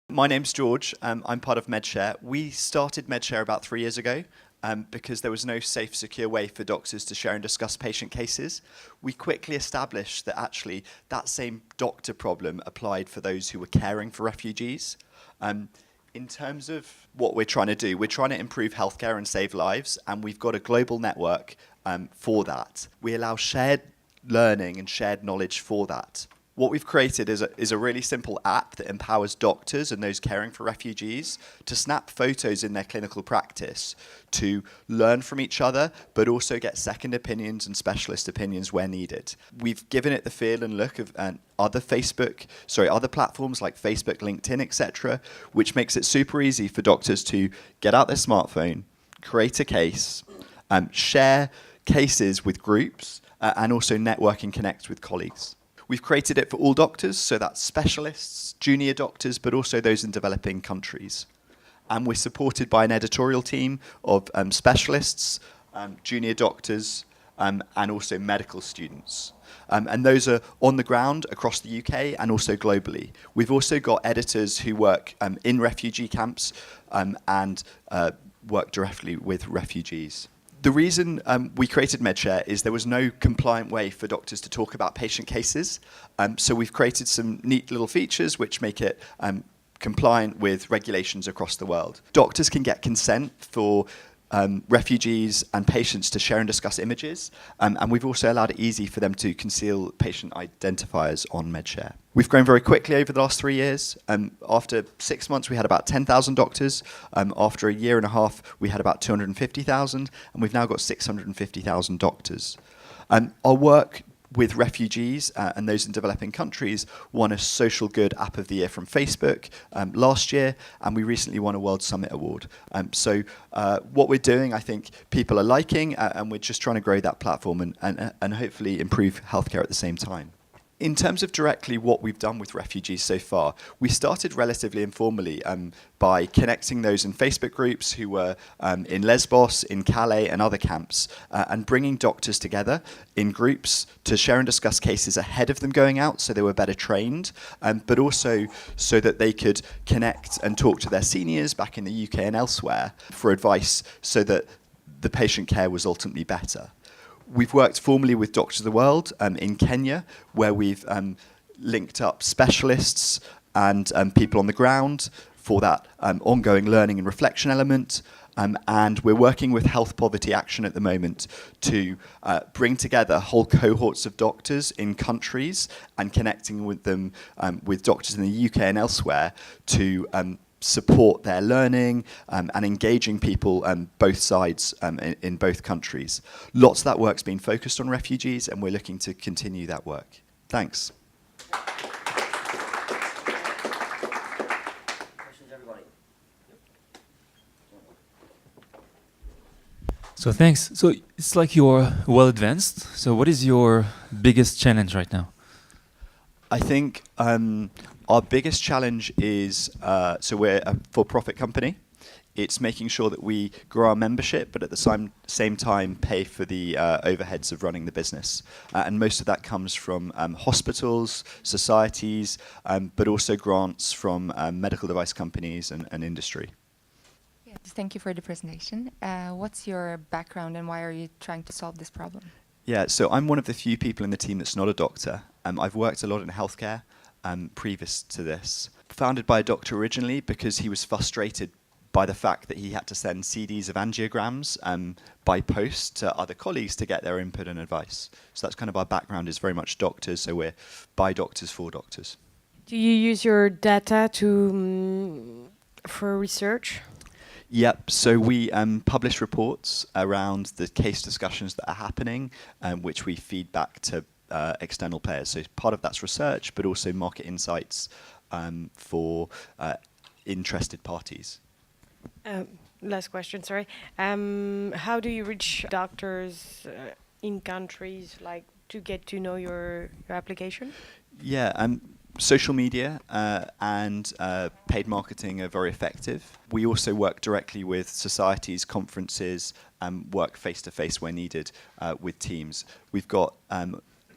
My name's George. I'm part of MedShr. We started MedShr about 3 years ago because there was no safe, secure way for doctors to share and discuss patient cases. We quickly established that actually that same doctor problem applied for those who were caring for refugees. In terms of what we're trying to do, we're trying to improve healthcare and save lives, and we've got a global network for that. We allow shared learning and shared knowledge for that. What we've created is a really simple app that empowers doctors and those caring for refugees to snap photos in their clinical practice, to learn from each other, but also get second opinions and specialist opinions where needed. We've given it the feel and look of other platforms like Facebook, LinkedIn, etc., which makes it super easy for doctors to get out their smartphone, create a case, share cases with groups, and also network and connect with colleagues. We've created it for all doctors, so that's specialists, junior doctors, but also those in developing countries. And we're supported by an editorial team of specialists, junior doctors, and also medical students. And those are on the ground across the UK and also globally. We've also got editors who work in refugee camps and work directly with refugees. The reason we created MedShr is there was no compliant way for doctors to talk about patient cases. So we've created some neat little features which make it compliant with regulations across the world. Doctors can get consent for refugees and patients to share and discuss images, and we've also allowed it easy for them to conceal patient identifiers on MedShr. We've grown very quickly over the last 3 years. After 6 months, we had about 10,000 doctors. After a year and a half, we had about 250,000, and we've now got 650,000 doctors. Our work with refugees and those in developing countries won a Social Good App of the Year from Facebook last year, and we recently won a World Summit Award. So what we're doing, I think people are liking, and we're just trying to grow that platform and hopefully improve healthcare at the same time. In terms of directly what we've done with refugees so far, we started relatively informally by connecting those in Facebook groups who were in Lesbos, in Calais and other camps, and bringing doctors together in groups to share and discuss cases ahead of them going out so they were better trained, but also so that they could connect and talk to their seniors back in the UK and elsewhere for advice so that the patient care was ultimately better. We've worked formally with Doctors of the World in Kenya, where we've linked up specialists and people on the ground for that ongoing learning and reflection element. And we're working with Health Poverty Action at the moment to bring together whole cohorts of doctors in countries and connecting with them with doctors in the UK and elsewhere to support their learning and engaging people both sides in both countries. Lots of that work's been focused on refugees, and we're looking to continue that work. Thanks. Questions, everybody? So thanks. So it's like you're well advanced. So what is your biggest challenge right now? I think our biggest challenge is, so we're a for-profit company. It's making sure that we grow our membership, but at the same time pay for the overheads of running the business. And most of that comes from hospitals, societies, but also grants from medical device companies and industry. Yes, thank you for the presentation. What's your background and why are you trying to solve this problem? Yeah, so I'm one of the few people in the team that's not a doctor. I've worked a lot in healthcare previous to this. Founded by a doctor originally because he was frustrated by the fact that he had to send CDs of angiograms by post to other colleagues to get their input and advice. So that's kind of our background, is very much doctors, so we're by doctors for doctors. Do you use your data for research? Yep, so we publish reports around the case discussions that are happening, which we feed back to external players. So part of that's research, but also market insights for interested parties. Last question, sorry. How do you reach doctors in countries, like to get to know your application? Yeah, social media and paid marketing are very effective. We also work directly with societies, conferences, work face-to-face where needed with teams. We've got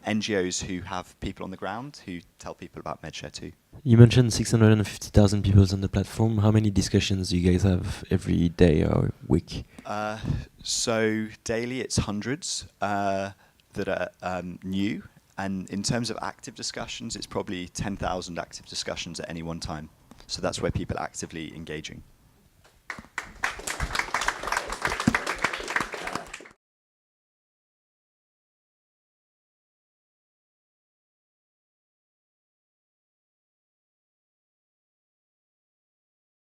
NGOs who have people on the ground who tell people about MedShr too. You mentioned 650,000 people on the platform. How many discussions do you guys have every day or week? So daily it's hundreds that are new. And in terms of active discussions, it's probably 10,000 active discussions at any one time. So that's where people are actively engaging.